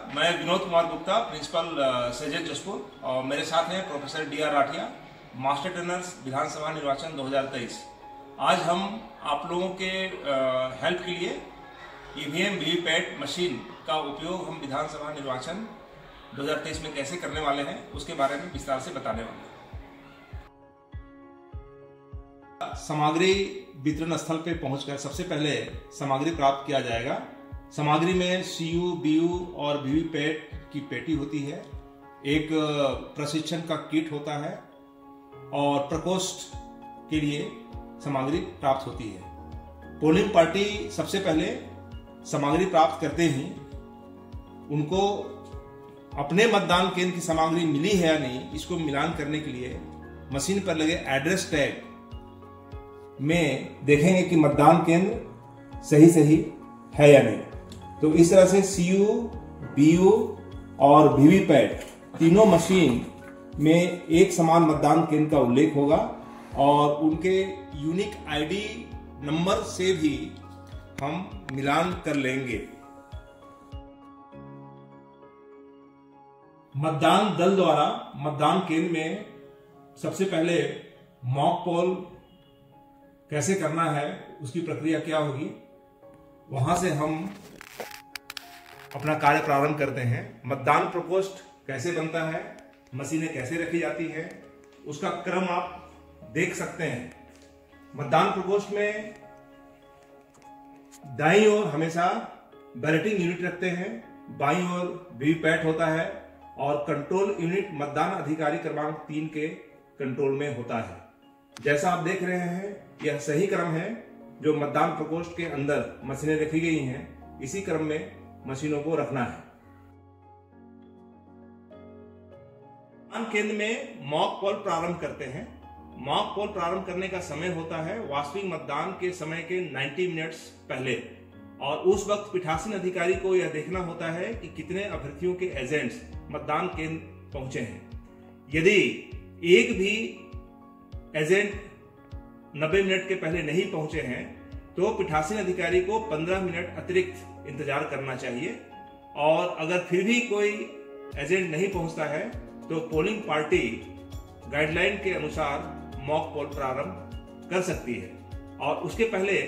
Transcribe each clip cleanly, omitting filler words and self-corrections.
मैं विनोद कुमार गुप्ता, प्रिंसिपल सेजेंट जसपुर, और मेरे साथ हैं professor D R. Rathia, master trainers विधानसभा निर्वाचन 2023। आज हम आप लोगों के हेल्प के लिए ईवीएम वीवीपैट मशीन का उपयोग हम विधानसभा निर्वाचन 2023 में कैसे करने वाले हैं उसके बारे में विस्तार से बताने वाले हैं। सामग्री वितरण स्थल पे पहुंचकर सबसे पहले सामग्री प्राप्त किया जाएगा। सामग्री में सीयू, बीयू और वीवीपैट की पेटी होती है, एक प्रशिक्षण का किट होता है और प्रकोष्ठ के लिए सामग्री प्राप्त होती है। पोलिंग पार्टी सबसे पहले सामग्री प्राप्त करते ही उनको अपने मतदान केंद्र की सामग्री मिली है या नहीं, इसको मिलान करने के लिए मशीन पर लगे एड्रेस टैग में देखेंगे कि मतदान केंद्र सही है या नहीं। तो इस तरह से सीयू, बीयू और वीवीपैट तीनों मशीन में एक समान मतदान केंद्र का उल्लेख होगा और उनके यूनिक आईडी नंबर से भी हम मिलान कर लेंगे। मतदान दल द्वारा मतदान केंद्र में सबसे पहले मॉक पोल कैसे करना है, उसकी प्रक्रिया क्या होगी, वहां से हम अपना कार्य प्रारंभ करते हैं। मतदान प्रकोष्ठ कैसे बनता है, मशीनें कैसे रखी जाती है, उसका क्रम आप देख सकते हैं। मतदान प्रकोष्ठ में दाईं ओर हमेशा बैलेटिंग यूनिट रखते हैं, बाईं ओर वीवीपैट होता है और कंट्रोल यूनिट मतदान अधिकारी क्रमांक 3 के कंट्रोल में होता है। जैसा आप देख रहे हैं, यह सही क्रम है जो मतदान प्रकोष्ठ के अंदर मशीनें रखी गई हैं, इसी क्रम में मशीनों को रखना है। मतदान केंद्र में मॉक पोल प्रारंभ करते हैं। मॉक पोल प्रारंभ करने का समय होता है वास्तविक मतदान के समय के 90 मिनट्स पहले, और उस वक्त पीठासीन अधिकारी को यह देखना होता है कि कितने अभ्यर्थियों के एजेंट्स मतदान केंद्र पहुंचे हैं। यदि एक भी एजेंट 90 मिनट के पहले नहीं पहुंचे हैं तो पीठासीन अधिकारी को 15 मिनट अतिरिक्त इंतजार करना चाहिए, और अगर फिर भी कोई एजेंट नहीं पहुंचता है तो पोलिंग पार्टी गाइडलाइन के अनुसार मॉक पोल प्रारंभ कर सकती है। और उसके पहले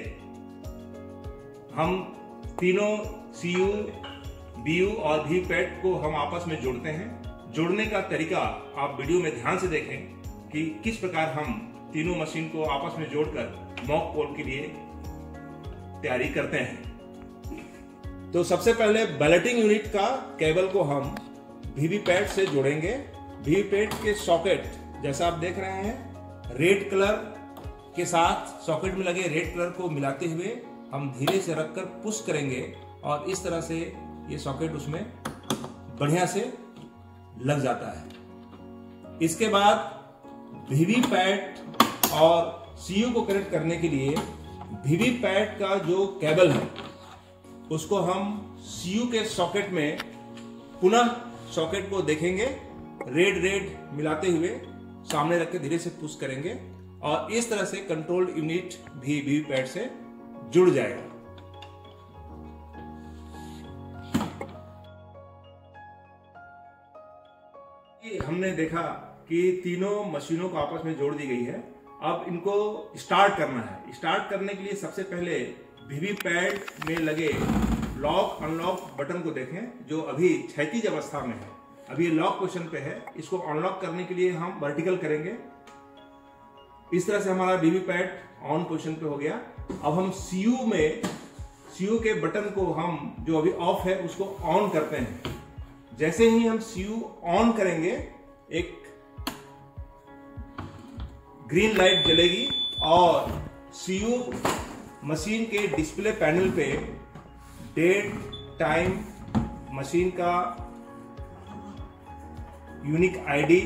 हम तीनों सीयू, बीयू और वीवीपैट को हम आपस में जोड़ते हैं। जोड़ने का तरीका आप वीडियो में ध्यान से देखें कि किस प्रकार हम तीनों मशीन को आपस में जोड़कर मॉक पोल के लिए तैयारी करते हैं। तो सबसे पहले बैलेटिंग यूनिट का केबल को हम वीवीपैट से जोड़ेंगे। वीवीपैट के सॉकेट जैसा आप देख रहे हैं, रेड कलर के साथ सॉकेट में लगे रेड कलर को मिलाते हुए हम धीरे से रखकर पुश करेंगे और इस तरह से ये सॉकेट उसमें बढ़िया से लग जाता है। इसके बाद वीवीपैट और सीयू को कनेक्ट करने के लिए वीवीपैट का जो केबल है उसको हम सीयू के सॉकेट में पुनः सॉकेट को देखेंगे, रेड मिलाते हुए सामने रख के धीरे से पुश करेंगे और इस तरह से कंट्रोल यूनिट भी वीवीपैट से जुड़ जाएगा। हमने देखा कि तीनों मशीनों को आपस में जोड़ दी गई है। अब इनको स्टार्ट करना है। स्टार्ट करने के लिए सबसे पहले वीवीपैट में लगे लॉक अनलॉक बटन को देखें जो अभी क्षैतिज अवस्था में है। अभी ये लॉक पोजीशन पे है। इसको अनलॉक करने के लिए हम वर्टिकल करेंगे। इस तरह से हमारा वीवीपैट ऑन पोजीशन पे हो गया। अब हम सीयू के बटन को हम जो अभी ऑफ है उसको ऑन करते हैं। जैसे ही हम सीयू ऑन करेंगे एक ग्रीन लाइट जलेगी और सीयू मशीन के डिस्प्ले पैनल पे डेट, टाइम, मशीन का यूनिक आईडी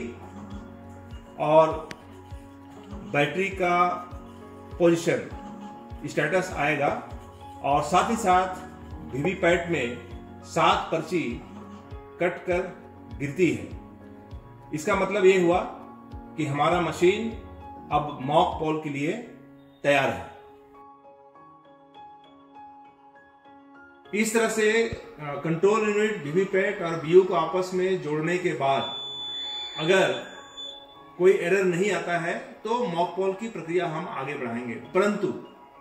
और बैटरी का पोजीशन स्टेटस आएगा और साथ ही साथ वीवीपैट में 7 पर्ची कट कर गिरती है। इसका मतलब ये हुआ कि हमारा मशीन अब मॉक पोल के लिए तैयार है। इस तरह से कंट्रोल यूनिट, वीवीपैट और बीयू को आपस में जोड़ने के बाद अगर कोई एरर नहीं आता है तो मॉक पोल की प्रक्रिया हम आगे बढ़ाएंगे। परंतु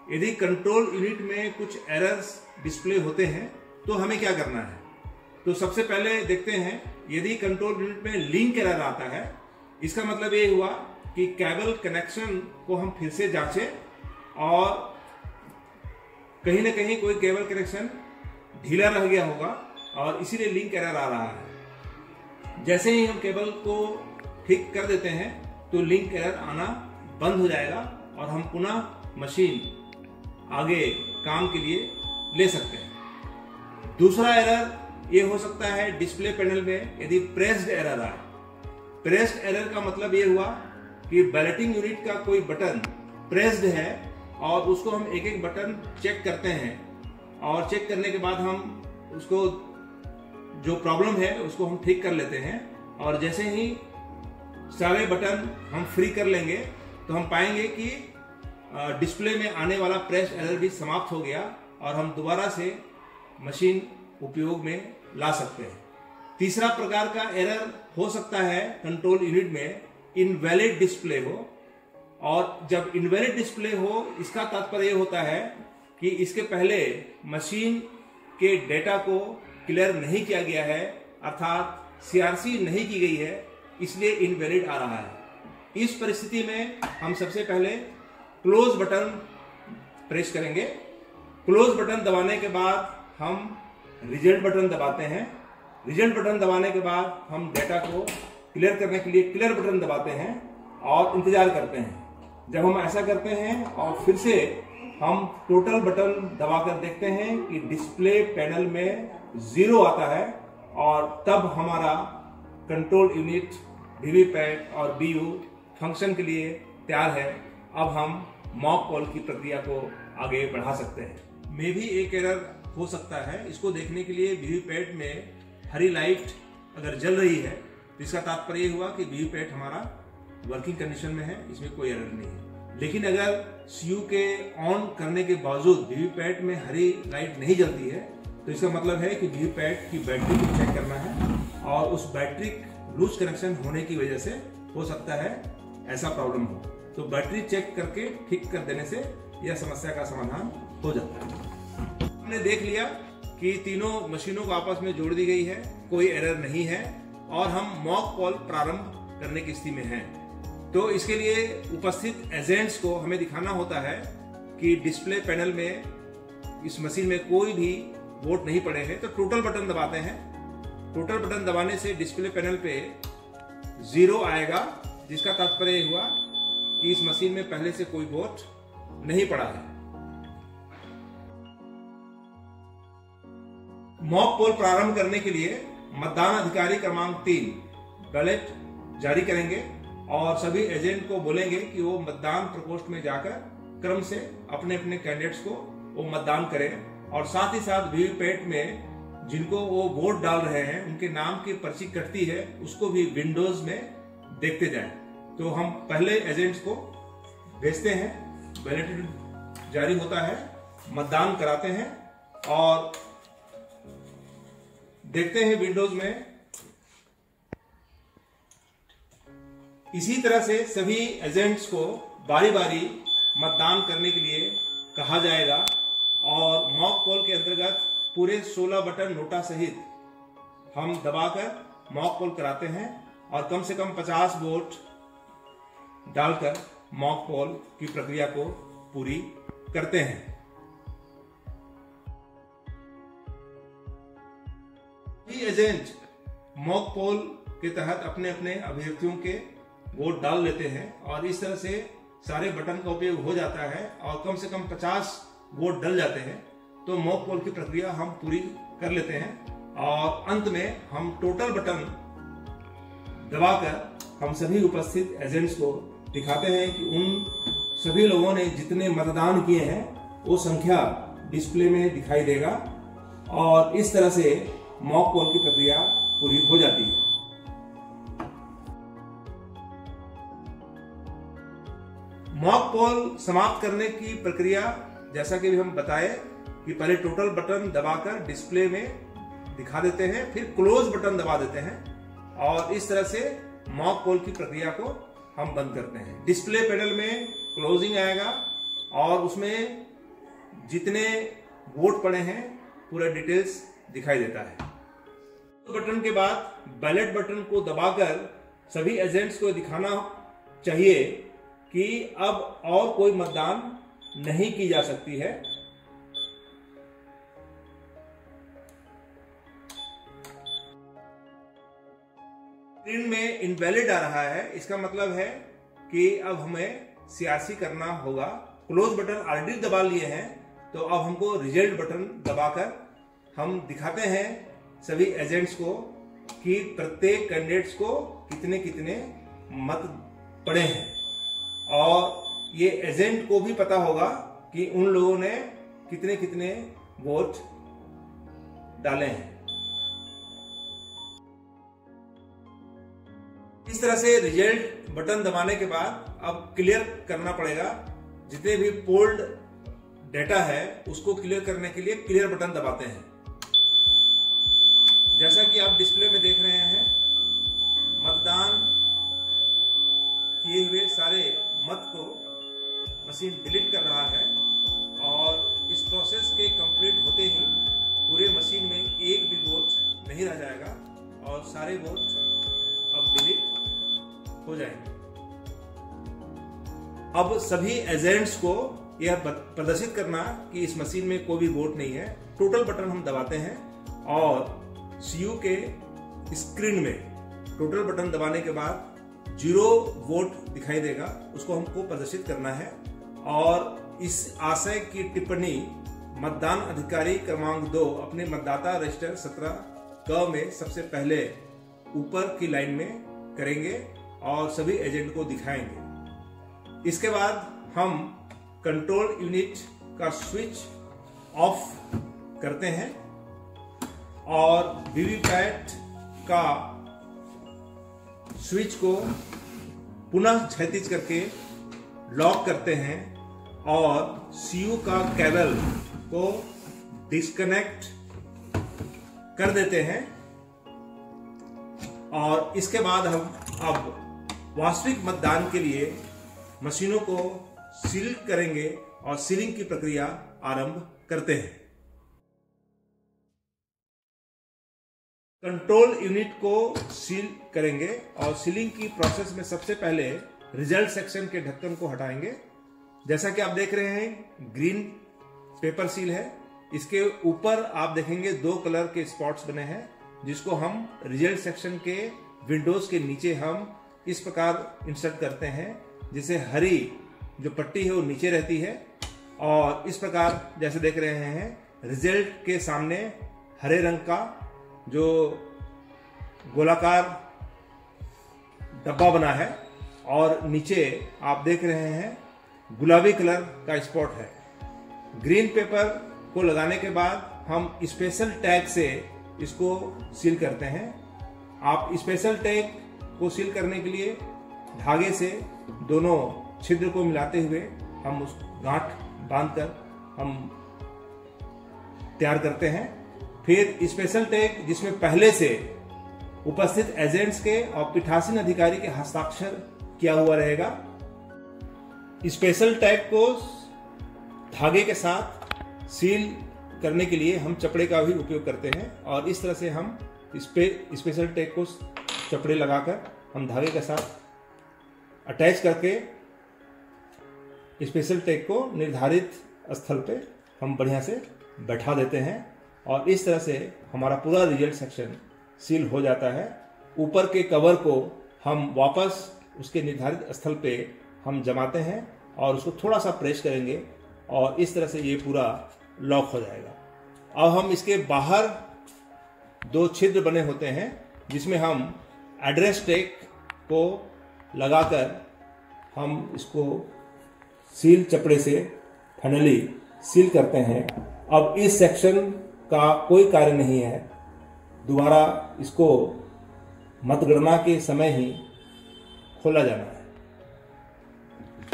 यदि कंट्रोल यूनिट में कुछ एरर्स डिस्प्ले होते हैं तो हमें क्या करना है? तो सबसे पहले देखते हैं, यदि कंट्रोल यूनिट में लिंक एरर आता है, इसका मतलब ये हुआ कि केबल कनेक्शन को हम फिर से जांचें और कहीं ना कहीं कोई केबल कनेक्शन ढीला रह गया होगा और इसीलिए लिंक एरर आ रहा है। जैसे ही हम केबल को ठीक कर देते हैं तो लिंक एरर आना बंद हो जाएगा और हम पुनः मशीन आगे काम के लिए ले सकते हैं। दूसरा एरर ये हो सकता है डिस्प्ले पैनल में यदि प्रेस्ड एरर आए। प्रेस्ड एरर का मतलब ये हुआ कि बैलेटिंग यूनिट का कोई बटन प्रेस्ड है और उसको हम एक एक बटन चेक करते हैं और चेक करने के बाद हम उसको जो प्रॉब्लम है उसको हम ठीक कर लेते हैं और जैसे ही सारे बटन हम फ्री कर लेंगे तो हम पाएंगे कि डिस्प्ले में आने वाला प्रेस्ड एरर भी समाप्त हो गया और हम दोबारा से मशीन उपयोग में ला सकते हैं। तीसरा प्रकार का एरर हो सकता है कंट्रोल यूनिट में इनवैलिड डिस्प्ले हो, और जब इनवैलिड डिस्प्ले हो इसका तात्पर्य होता है कि इसके पहले मशीन के डेटा को क्लियर नहीं किया गया है, अर्थात सीआरसी नहीं की गई है, इसलिए इनवैलिड आ रहा है। इस परिस्थिति में हम सबसे पहले क्लोज बटन प्रेस करेंगे। क्लोज बटन दबाने के बाद हम रिजल्ट बटन दबाते हैं। रिजल्ट बटन दबाने के बाद हम डेटा को क्लियर करने के लिए क्लियर बटन दबाते हैं और इंतजार करते हैं। जब हम ऐसा करते हैं और फिर से हम टोटल बटन दबाकर देखते हैं कि डिस्प्ले पैनल में 0 आता है और तब हमारा कंट्रोल यूनिट, वीवीपैट और बीयू फंक्शन के लिए तैयार है। अब हम मॉक पोल की प्रक्रिया को आगे बढ़ा सकते हैं। में भी एक एरर हो सकता है, इसको देखने के लिए वीवीपैट में हरी लाइट अगर जल रही है तो इसका तात्पर्य हुआ कि वीवीपैट हमारा वर्किंग कंडीशन में है, इसमें कोई एरर नहीं है। लेकिन अगर सीयू के ऑन करने के बावजूद वीवीपैट में हरी लाइट नहीं जलती है तो इसका मतलब है कि वीवीपैट की बैटरी को चेक करना है और उस बैटरी लूज कनेक्शन होने की वजह से हो सकता है ऐसा प्रॉब्लम हो। तो बैटरी चेक करके ठीक कर देने से यह समस्या का समाधान हो जाता है। हमने देख लिया कि तीनों मशीनों को आपस में जोड़ दी गई है, कोई एरर नहीं है और हम मॉक पोल प्रारंभ करने की स्थिति में हैं। तो इसके लिए उपस्थित एजेंट्स को हमें दिखाना होता है कि डिस्प्ले पैनल में इस मशीन में कोई भी वोट नहीं पड़े हैं। तो टोटल बटन दबाते हैं। टोटल बटन दबाने से डिस्प्ले पैनल पे 0 आएगा, जिसका तात्पर्य हुआ कि इस मशीन में पहले से कोई वोट नहीं पड़ा है। मॉक पोल प्रारंभ करने के लिए मतदान अधिकारी क्रमांक 3 बैलेट जारी करेंगे और सभी एजेंट को बोलेंगे कि वो मतदान प्रकोष्ठ में जाकर क्रम से अपने अपने कैंडिडेट्स को वो मतदान करें और साथ ही साथ वीवीपैट में जिनको वो वोट डाल रहे हैं उनके नाम की पर्ची कटती है उसको भी विंडोज में देखते जाएं। तो हम पहले एजेंट्स को भेजते हैं, बैलेट जारी होता है, मतदान कराते हैं और देखते हैं विंडोज में। इसी तरह से सभी एजेंट्स को बारी बारी मतदान करने के लिए कहा जाएगा और मॉक पोल के अंतर्गत पूरे 16 बटन नोटा सहित हम दबाकर मॉक पोल कराते हैं और कम से कम 50 वोट डालकर मॉक पोल की प्रक्रिया को पूरी करते हैं। सभी एजेंट मॉक पोल के तहत अपने अपने अभ्यर्थियों के वोट डाल लेते हैं और इस तरह से सारे बटन का उपयोग हो जाता है और कम से कम 50 वोट डल जाते हैं। तो मॉक पोल की प्रक्रिया हम पूरी कर लेते हैं और अंत में हम टोटल बटन दबाकर हम सभी उपस्थित एजेंट्स को दिखाते हैं कि उन सभी लोगों ने जितने मतदान किए हैं वो संख्या डिस्प्ले में दिखाई देगा और इस तरह से मॉक पोल की प्रक्रिया पूरी हो जाती है। मॉक पोल समाप्त करने की प्रक्रिया जैसा कि हम बताए कि पहले टोटल बटन दबाकर डिस्प्ले में दिखा देते हैं, फिर क्लोज बटन दबा देते हैं और इस तरह से मॉक पोल की प्रक्रिया को हम बंद करते हैं। डिस्प्ले पैनल में क्लोजिंग आएगा और उसमें जितने वोट पड़े हैं पूरा डिटेल्स दिखाई देता है। बटन के बाद बैलेट बटन को दबाकर सभी एजेंट्स को दिखाना चाहिए कि अब और कोई मतदान नहीं की जा सकती है। स्क्रीन में इनवैलिड आ रहा है, इसका मतलब है कि अब हमें सीआरसी करना होगा। क्लोज बटन ऑलरेडी दबा लिए हैं तो अब हमको रिजल्ट बटन दबाकर हम दिखाते हैं सभी एजेंट्स को कि प्रत्येक कैंडिडेट्स को कितने कितने मत पड़े हैं और ये एजेंट को भी पता होगा कि उन लोगों ने कितने कितने वोट डाले हैं। इस तरह से रिजल्ट बटन दबाने के बाद अब क्लियर करना पड़ेगा। जितने भी पोल्ड डेटा है उसको क्लियर करने के लिए क्लियर बटन दबाते हैं। जैसा कि आप डिस्प्ले में देख रहे हैं, मतदान किए हुए सारे मत को मशीन डिलीट कर रहा है और इस प्रोसेस के कंप्लीट होते ही पूरे मशीन में एक भी वोट नहीं रह जाएगा और सारे वोट अब डिलीट हो जाएंगे। अब सभी एजेंट्स को यह प्रदर्शित करना कि इस मशीन में कोई भी वोट नहीं है। टोटल बटन हम दबाते हैं और सीयू के स्क्रीन में टोटल बटन दबाने के बाद 0 वोट दिखाई देगा, उसको हमको प्रदर्शित करना है। और इस आशय की टिप्पणी मतदान अधिकारी क्रमांक 2 अपने मतदाता रजिस्टर 17 क में सबसे पहले ऊपर की लाइन में करेंगे और सभी एजेंट को दिखाएंगे। इसके बाद हम कंट्रोल यूनिट का स्विच ऑफ करते हैं और वीवीपैट का स्विच को पुनः क्षैतिज करके लॉक करते हैं और सीयू का केबल को डिस्कनेक्ट कर देते हैं। और इसके बाद हम अब वास्तविक मतदान के लिए मशीनों को सील करेंगे और सीलिंग की प्रक्रिया आरंभ करते हैं। कंट्रोल यूनिट को सील करेंगे और सीलिंग की प्रोसेस में सबसे पहले रिजल्ट सेक्शन के ढक्कन को हटाएंगे। जैसा कि आप देख रहे हैं ग्रीन पेपर सील है, इसके ऊपर आप देखेंगे 2 कलर के स्पॉट्स बने हैं जिसको हम रिजल्ट सेक्शन के विंडोज के नीचे हम इस प्रकार इंसर्ट करते हैं, जिसे हरी जो पट्टी है वो नीचे रहती है और इस प्रकार जैसे देख रहे हैं रिजल्ट के सामने हरे रंग का जो गोलाकार डब्बा बना है और नीचे आप देख रहे हैं गुलाबी कलर का स्पॉट है। ग्रीन पेपर को लगाने के बाद हम स्पेशल टैग से इसको सील करते हैं। आप स्पेशल टैग को सील करने के लिए धागे से दोनों छिद्र को मिलाते हुए हम उस गांठ बांधकर हम तैयार करते हैं। फिर स्पेशल टैग जिसमें पहले से उपस्थित एजेंट्स के और पीठासीन अधिकारी के हस्ताक्षर किया हुआ रहेगा। स्पेशल टैग को धागे के साथ सील करने के लिए हम चपड़े का भी उपयोग करते हैं और इस तरह से हम स्पेशल टैग को चपड़े लगाकर हम धागे के साथ अटैच करके स्पेशल टैग को निर्धारित स्थल पे हम बढ़िया से बैठा देते हैं और इस तरह से हमारा पूरा रिजल्ट सेक्शन सील हो जाता है। ऊपर के कवर को हम वापस उसके निर्धारित स्थल पे हम जमाते हैं और उसको थोड़ा सा प्रेस करेंगे और इस तरह से ये पूरा लॉक हो जाएगा। अब हम इसके बाहर 2 छिद्र बने होते हैं जिसमें हम एड्रेस टैग को लगाकर हम इसको सील चपड़े से फाइनली सील करते हैं। अब इस सेक्शन का कोई कार्य नहीं है, दोबारा इसको मतगणना के समय ही खोला जाना है।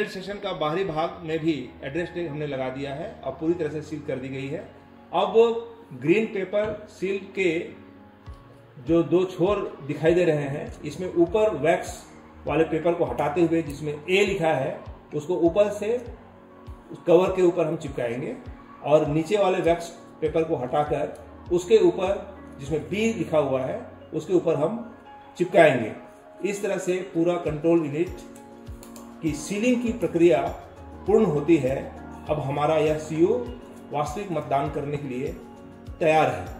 सेक्शन का बाहरी भाग में भी एड्रेस टैग हमने लगा दिया है और पूरी तरह से सील कर दी गई है। अब ग्रीन पेपर सील के जो दो छोर दिखाई दे रहे हैं, इसमें ऊपर वैक्स वाले पेपर को हटाते हुए जिसमें ए लिखा है उसको ऊपर से कवर के ऊपर हम चिपकाएंगे और नीचे वाले वैक्स पेपर को हटाकर उसके ऊपर जिसमें बी लिखा हुआ है उसके ऊपर हम चिपकाएंगे। इस तरह से पूरा कंट्रोल यूनिट की सीलिंग की प्रक्रिया पूर्ण होती है। अब हमारा यह सीयू वास्तविक मतदान करने के लिए तैयार है।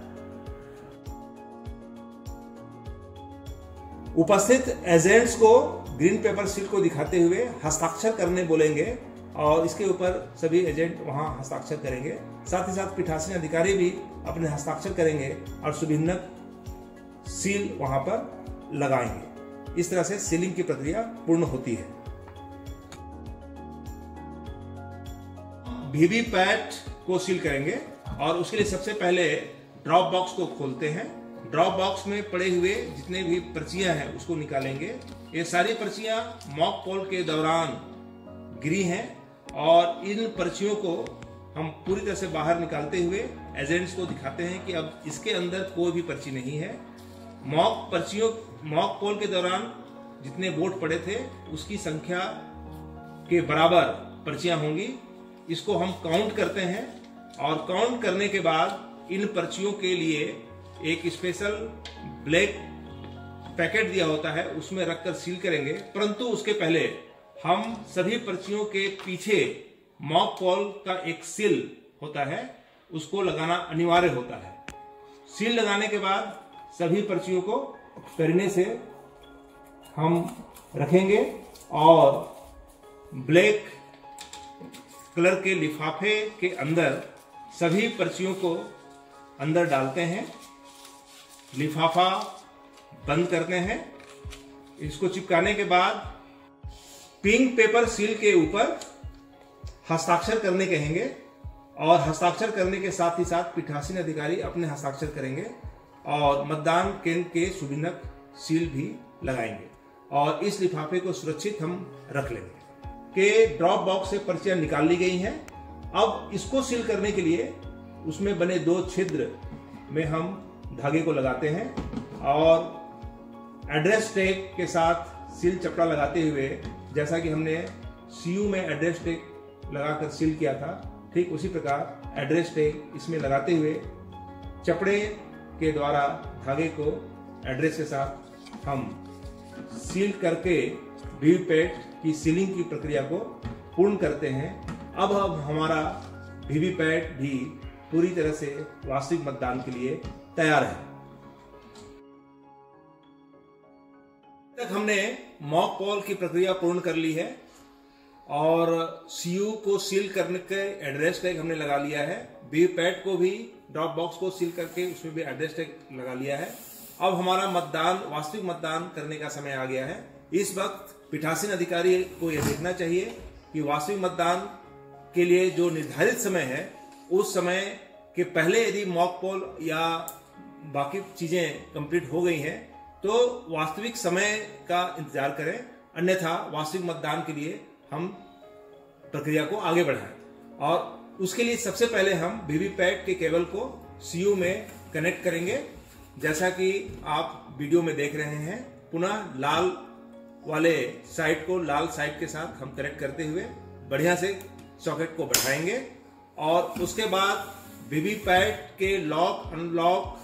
उपस्थित एजेंट्स को ग्रीन पेपर सील को दिखाते हुए हस्ताक्षर करने बोलेंगे और इसके ऊपर सभी एजेंट वहां हस्ताक्षर करेंगे। साथ ही साथ पीठासीन अधिकारी भी अपने हस्ताक्षर करेंगे और सुभिन्नक सील वहां पर लगाएंगे। इस तरह से सीलिंग की प्रक्रिया पूर्ण होती है। वीवीपैट को सील करेंगे और उसके लिए सबसे पहले ड्रॉप बॉक्स को खोलते हैं। ड्रॉप बॉक्स में पड़े हुए जितने भी पर्चियां हैं उसको निकालेंगे। ये सारी पर्चियां मॉक पोल के दौरान गिरी हैं और इन पर्चियों को हम पूरी तरह से बाहर निकालते हुए एजेंट्स को दिखाते हैं कि अब इसके अंदर कोई भी पर्ची नहीं है। मॉक पोल के दौरान जितने वोट पड़े थे उसकी संख्या के बराबर पर्चियां होंगी। इसको हम काउंट करते हैं और काउंट करने के बाद इन पर्चियों के लिए एक स्पेशल ब्लैक पैकेट दिया होता है, उसमें रखकर सील करेंगे। परंतु उसके पहले हम सभी पर्चियों के पीछे मॉक पोल का एक सील होता है, उसको लगाना अनिवार्य होता है। सील लगाने के बाद सभी पर्चियों को करीने से हम रखेंगे और ब्लैक कलर के लिफाफे के अंदर सभी पर्चियों को अंदर डालते हैं, लिफाफा बंद करते हैं। इसको चिपकाने के बाद पिंक पेपर सील के ऊपर हस्ताक्षर करने कहेंगे और हस्ताक्षर करने के साथ ही साथ पीठासीन अधिकारी अपने हस्ताक्षर करेंगे और मतदान केंद्र के सुभिन्नक सील भी लगाएंगे और इस लिफाफे को सुरक्षित हम रख लेंगे। के ड्रॉप बॉक्स से पर्चियां निकाल ली गई हैं। अब इसको सील करने के लिए उसमें बने दो छिद्र में हम धागे को लगाते हैं और एड्रेस टैग के साथ सील चपड़ा लगाते हुए, जैसा कि हमने सीयू में एड्रेस टैग लगाकर सील किया था, ठीक उसी प्रकार एड्रेस टैग इसमें लगाते हुए चपड़े के द्वारा धागे को एड्रेस के साथ हम सील करके वीवीपैट की सीलिंग की प्रक्रिया को पूर्ण करते हैं। अब हमारा वीवीपैट भी पूरी तरह से वास्तविक मतदान के लिए तैयार है। तक हमने मॉक पोल की प्रक्रिया पूर्ण कर ली है और सीयू को सील करने के एड्रेस टैग हमने लगा लिया है। वीवीपैट को भी ड्रॉप बॉक्स को सील करके उसमें भी एड्रेस टैग लगा लिया है। अब हमारा मतदान, वास्तविक मतदान करने का समय आ गया है। इस वक्त पीठासीन अधिकारी को यह देखना चाहिए कि वास्तविक मतदान के लिए जो निर्धारित समय है उस समय के पहले यदि मॉक पोल या बाकी चीजें कंप्लीट हो गई हैं तो वास्तविक समय का इंतजार करें, अन्यथा वास्तविक मतदान के लिए हम प्रक्रिया को आगे बढ़ाएं। और उसके लिए सबसे पहले हम वीवीपैट के केबल को सीयू में कनेक्ट करेंगे, जैसा कि आप वीडियो में देख रहे हैं। पुनः लाल वाले साइड को लाल साइड के साथ हम कनेक्ट करते हुए बढ़िया से सॉकेट को बढ़ाएंगे और उसके बाद वीवीपैट के लॉक अनलॉक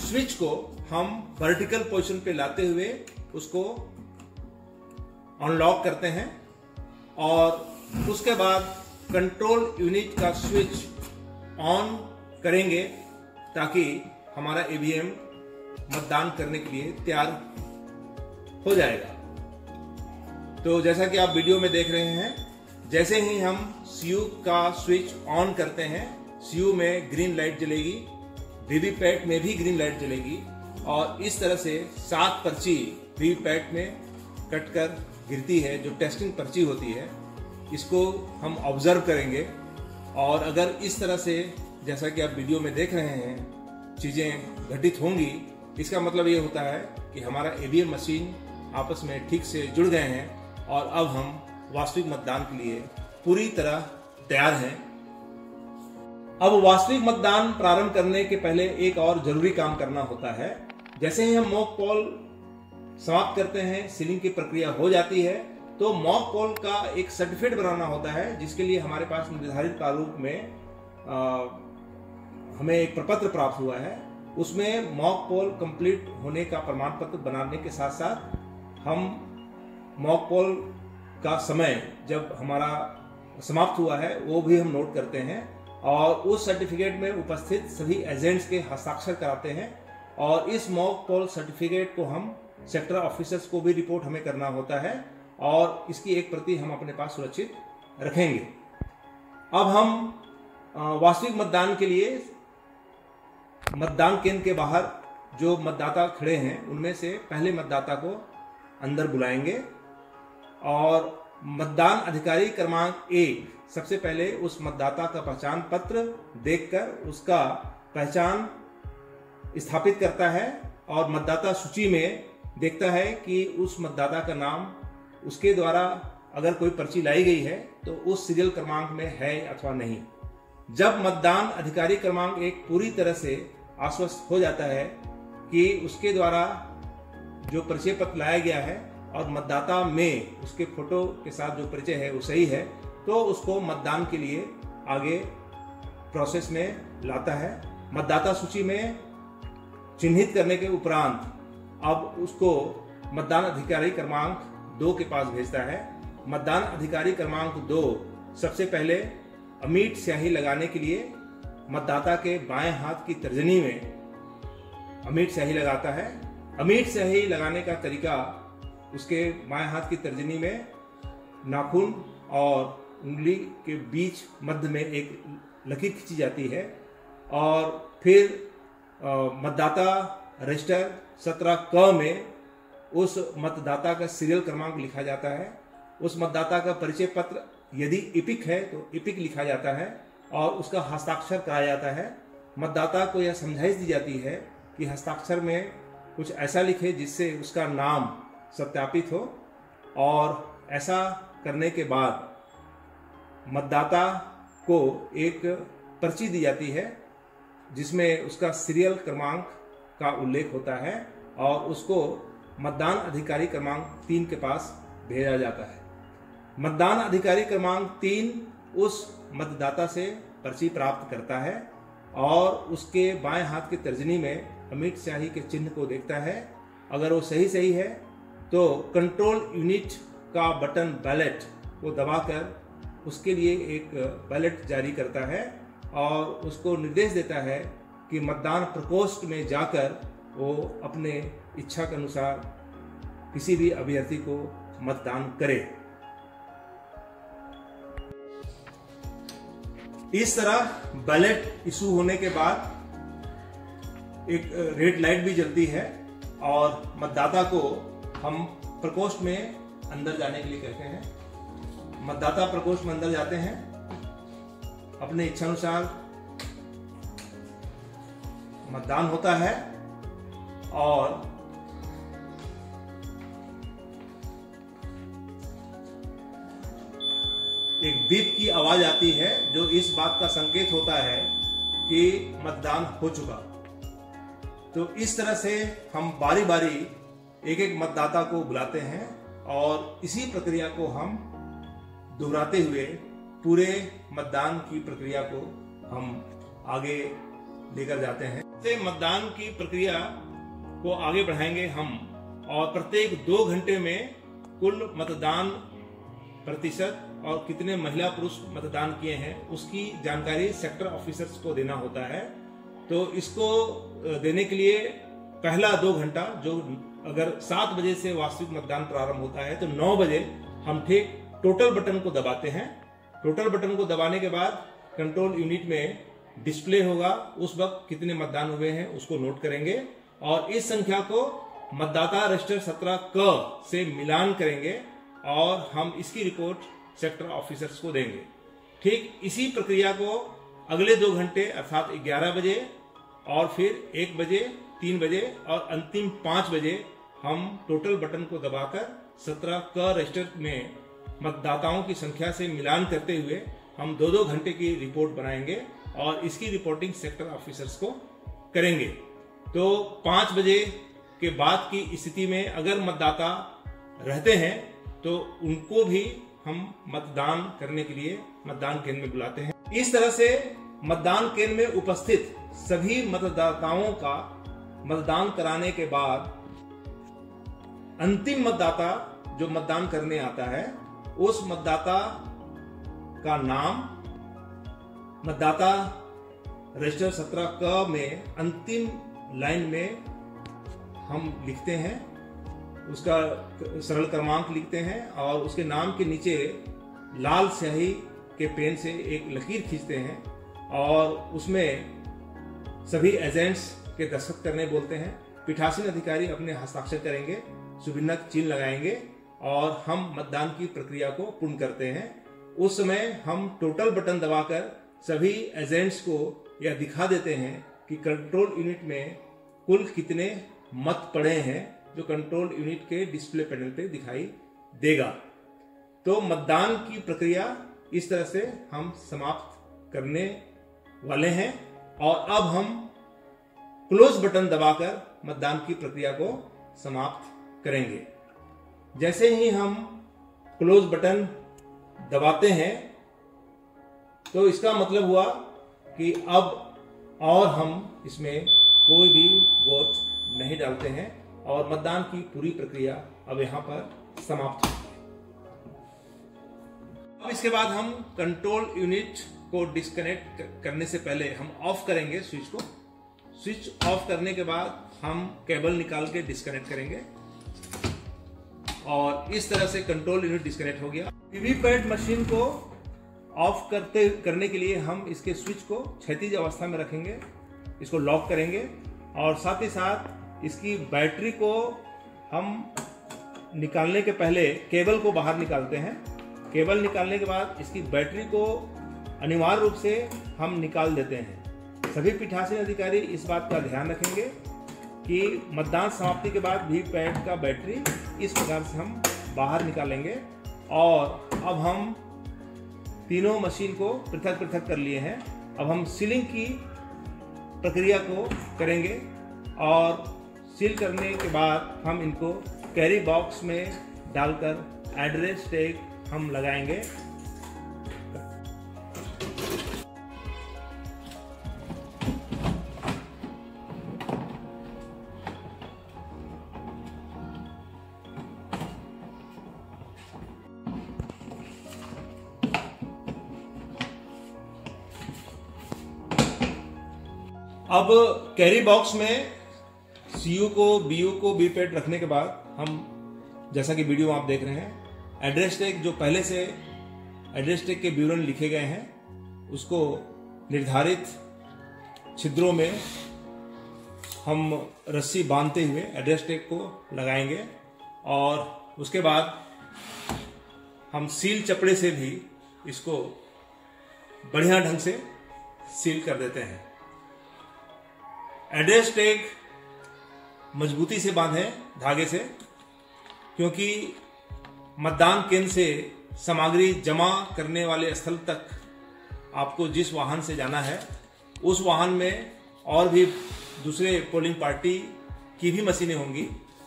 स्विच को हम वर्टिकल पोजीशन पे लाते हुए उसको अनलॉक करते हैं और उसके बाद कंट्रोल यूनिट का स्विच ऑन करेंगे ताकि हमारा ईवीएम मतदान करने के लिए तैयार हो जाएगा। तो जैसा कि आप वीडियो में देख रहे हैं, जैसे ही हम सीयू का स्विच ऑन करते हैं सीयू में ग्रीन लाइट जलेगी, वीवीपैट में भी ग्रीन लाइट जलेगी और इस तरह से 7 पर्ची वीवीपैट में कटकर गिरती है। जो टेस्टिंग पर्ची होती है इसको हम ऑब्जर्व करेंगे और अगर इस तरह से जैसा कि आप वीडियो में देख रहे हैं चीजें घटित होंगी, इसका मतलब ये होता है कि हमारा ईवीएम मशीन आपस में ठीक से जुड़ गए हैं और अब हम वास्तविक मतदान के लिए पूरी तरह तैयार हैं। अब वास्तविक मतदान प्रारंभ करने के पहले एक और जरूरी काम करना होता है। जैसे ही हम मॉक पोल समाप्त करते हैं, सीलिंग की प्रक्रिया हो जाती है, तो मॉक पोल का एक सर्टिफिकेट बनाना होता है, जिसके लिए हमारे पास निर्धारित प्रारूप में हमें एक प्रपत्र प्राप्त हुआ है। उसमें मॉक पोल कंप्लीट होने का प्रमाण पत्र बनाने के साथ साथ हम मॉक पोल का समय जब हमारा समाप्त हुआ है वो भी हम नोट करते हैं और उस सर्टिफिकेट में उपस्थित सभी एजेंट्स के हस्ताक्षर कराते हैं और इस मॉक पोल सर्टिफिकेट को हम सेक्टर ऑफिसर्स को भी रिपोर्ट हमें करना होता है और इसकी एक प्रति हम अपने पास सुरक्षित रखेंगे। अब हम वास्तविक मतदान के लिए मतदान केंद्र के बाहर जो मतदाता खड़े हैं उनमें से पहले मतदाता को अंदर बुलाएंगे और मतदान अधिकारी क्रमांक 1 सबसे पहले उस मतदाता का पहचान पत्र देखकर उसका पहचान स्थापित करता है और मतदाता सूची में देखता है कि उस मतदाता का नाम उसके द्वारा अगर कोई पर्ची लाई गई है तो उस सीरियल क्रमांक में है अथवा नहीं। जब मतदान अधिकारी क्रमांक 1 पूरी तरह से आश्वस्त हो जाता है कि उसके द्वारा जो परिचय पत्र लाया गया है और मतदाता में उसके फोटो के साथ जो परिचय है वो सही है, तो उसको मतदान के लिए आगे प्रोसेस में लाता है। मतदाता सूची में चिन्हित करने के उपरांत अब उसको मतदान अधिकारी क्रमांक 2 के पास भेजता है। मतदान अधिकारी क्रमांक 2 सबसे पहले अमीट स्याही लगाने के लिए मतदाता के बाएं हाथ की तर्जनी में अमीट स्याही लगाता है। अमीट स्याही लगाने का तरीका उसके बाएं हाथ की तर्जनी में नाखून और उंगली के बीच मध्य में एक लकीर खींची जाती है और फिर मतदाता रजिस्टर 17 क में उस मतदाता का सीरियल क्रमांक लिखा जाता है। उस मतदाता का परिचय पत्र यदि इपिक है तो इपिक लिखा जाता है और उसका हस्ताक्षर कराया जाता है। मतदाता को यह समझाइश दी जाती है कि हस्ताक्षर में कुछ ऐसा लिखे जिससे उसका नाम सत्यापित हो और ऐसा करने के बाद मतदाता को एक पर्ची दी जाती है जिसमें उसका सीरियल क्रमांक का उल्लेख होता है और उसको मतदान अधिकारी क्रमांक 3 के पास भेजा जाता है। मतदान अधिकारी क्रमांक 3 उस मतदाता से पर्ची प्राप्त करता है और उसके बाएं हाथ की तर्जनी में अमीट स्याही के चिन्ह को देखता है। अगर वो सही है तो कंट्रोल यूनिट का बटन बैलेट को दबाकर उसके लिए एक बैलेट जारी करता है और उसको निर्देश देता है कि मतदान प्रकोष्ठ में जाकर वो अपने इच्छा के अनुसार किसी भी अभ्यर्थी को मतदान करे। इस तरह बैलेट इशू होने के बाद एक रेड लाइट भी जलती है और मतदाता को हम प्रकोष्ठ में अंदर जाने के लिए कहते हैं। मतदाता प्रकोष्ठ में अंदर जाते हैं, अपने इच्छानुसार मतदान होता है और एक बीप की आवाज आती है जो इस बात का संकेत होता है कि मतदान हो चुका। तो इस तरह से हम बारी बारी एक एक मतदाता को बुलाते हैं और इसी प्रक्रिया को हम दोहराते हुए पूरे मतदान की प्रक्रिया को हम आगे लेकर जाते हैं। मतदान की प्रक्रिया को आगे बढ़ाएंगे हम और प्रत्येक 2 घंटे में कुल मतदान प्रतिशत और कितने महिला पुरुष मतदान किए हैं उसकी जानकारी सेक्टर ऑफिसर्स को देना होता है। तो इसको देने के लिए पहला 2 घंटा जो अगर 7 बजे से वास्तविक मतदान प्रारंभ होता है तो 9 बजे हम ठीक टोटल बटन को दबाते हैं। टोटल बटन को दबाने के बाद कंट्रोल यूनिट में डिस्प्ले होगा, उस वक्त कितने मतदान हुए हैं उसको नोट करेंगे और इस संख्या को मतदाता रजिस्टर 17 क से मिलान करेंगे और हम इसकी रिपोर्ट सेक्टर ऑफिसर्स को देंगे। ठीक इसी प्रक्रिया को अगले 2 घंटे अर्थात 11 बजे और फिर 1 बजे, 3 बजे और अंतिम 5 बजे हम टोटल बटन को दबाकर 17 क रजिस्टर में मतदाताओं की संख्या से मिलान करते हुए हम 2-2 घंटे की रिपोर्ट बनाएंगे और इसकी रिपोर्टिंग सेक्टर ऑफिसर्स को करेंगे। तो 5 बजे के बाद की स्थिति में अगर मतदाता रहते हैं तो उनको भी हम मतदान करने के लिए मतदान केंद्र में बुलाते हैं। इस तरह से मतदान केंद्र में उपस्थित सभी मतदाताओं का मतदान कराने के बाद अंतिम मतदाता जो मतदान करने आता है उस मतदाता का नाम मतदाता रजिस्टर 17 क में अंतिम लाइन में हम लिखते हैं, उसका सरल क्रमांक लिखते हैं और उसके नाम के नीचे लाल स्याही के पेन से एक लकीर खींचते हैं और उसमें सभी एजेंट्स के दस्तखत करने बोलते हैं। पीठासीन अधिकारी अपने हस्ताक्षर करेंगे, शुभचिन्ह चिन्ह लगाएंगे और हम मतदान की प्रक्रिया को पूर्ण करते हैं। उस समय हम टोटल बटन दबाकर सभी एजेंट्स को यह दिखा देते हैं कि कंट्रोल यूनिट में कुल कितने मत पड़े हैं, जो कंट्रोल यूनिट के डिस्प्ले पैनल पे दिखाई देगा। तो मतदान की प्रक्रिया इस तरह से हम समाप्त करने वाले हैं और अब हम क्लोज बटन दबाकर मतदान की प्रक्रिया को समाप्त करेंगे। जैसे ही हम क्लोज बटन दबाते हैं तो इसका मतलब हुआ कि अब और हम इसमें कोई भी वोट नहीं डालते हैं और मतदान की पूरी प्रक्रिया अब यहां पर समाप्त होती है। अब इसके बाद हम कंट्रोल यूनिट को डिस्कनेक्ट करने से पहले हम ऑफ करेंगे स्विच को। स्विच ऑफ करने के बाद हम केबल निकाल के डिस्कनेक्ट करेंगे और इस तरह से कंट्रोल यूनिट डिस्कनेक्ट हो गया। वीवीपैट मशीन को ऑफ करने के लिए हम इसके स्विच को क्षैतिज अवस्था में रखेंगे, इसको लॉक करेंगे और साथ ही साथ इसकी बैटरी को हम निकालने के पहले केबल को बाहर निकालते हैं। केबल निकालने के बाद इसकी बैटरी को अनिवार्य रूप से हम निकाल देते हैं। सभी पीठासीन अधिकारी इस बात का ध्यान रखेंगे कि मतदान समाप्ति के बाद वीवीपैट का बैटरी इस प्रकार से हम बाहर निकालेंगे और अब हम तीनों मशीन को पृथक पृथक कर लिए हैं। अब हम सीलिंग की प्रक्रिया को करेंगे और सील करने के बाद हम इनको कैरी बॉक्स में डालकर एड्रेस टैग हम लगाएंगे। अब कैरी बॉक्स में सीयू को बीयू को वीवीपैट रखने के बाद हम, जैसा कि वीडियो आप देख रहे हैं, एड्रेस टैग जो पहले से एड्रेस टैग के विवरण लिखे गए हैं उसको निर्धारित छिद्रों में हम रस्सी बांधते हुए एड्रेस टैग को लगाएंगे और उसके बाद हम सील चपड़े से भी इसको बढ़िया ढंग से सील कर देते हैं। एड्रेस टैग मजबूती से बांधें धागे से, क्योंकि मतदान केंद्र से सामग्री जमा करने वाले स्थल तक आपको जिस वाहन से जाना है उस वाहन में और भी दूसरे पोलिंग पार्टी की भी मशीनें होंगी।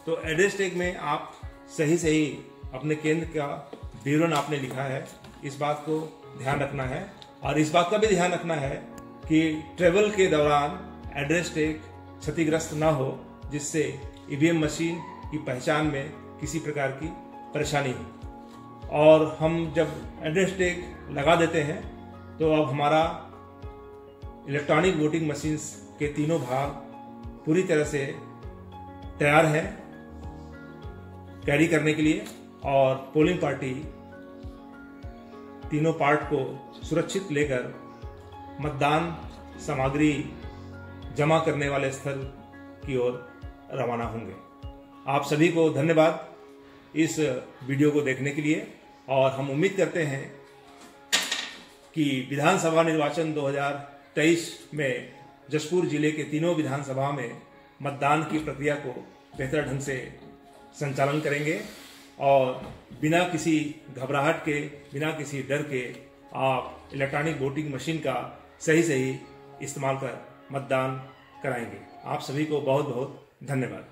तो एड्रेस टैग में आप सही सही अपने केंद्र का विवरण आपने लिखा है, इस बात को ध्यान रखना है। और इस बात का भी ध्यान रखना है कि ट्रेवल के दौरान एड्रेस टैग क्षतिग्रस्त ना हो, जिससे ईवीएम मशीन की पहचान में किसी प्रकार की परेशानी हो। और हम जब एड्रेस टैग लगा देते हैं तो अब हमारा इलेक्ट्रॉनिक वोटिंग मशीन्स के तीनों भाग पूरी तरह से तैयार है कैरी करने के लिए और पोलिंग पार्टी तीनों पार्ट को सुरक्षित लेकर मतदान सामग्री जमा करने वाले स्थल की ओर रवाना होंगे। आप सभी को धन्यवाद इस वीडियो को देखने के लिए और हम उम्मीद करते हैं कि विधानसभा निर्वाचन 2023 में जशपुर जिले के तीनों विधानसभा में मतदान की प्रक्रिया को बेहतर ढंग से संचालन करेंगे और बिना किसी घबराहट के, बिना किसी डर के आप इलेक्ट्रॉनिक वोटिंग मशीन का सही इस्तेमाल कर मतदान कराएंगे। आप सभी को बहुत बहुत धन्यवाद।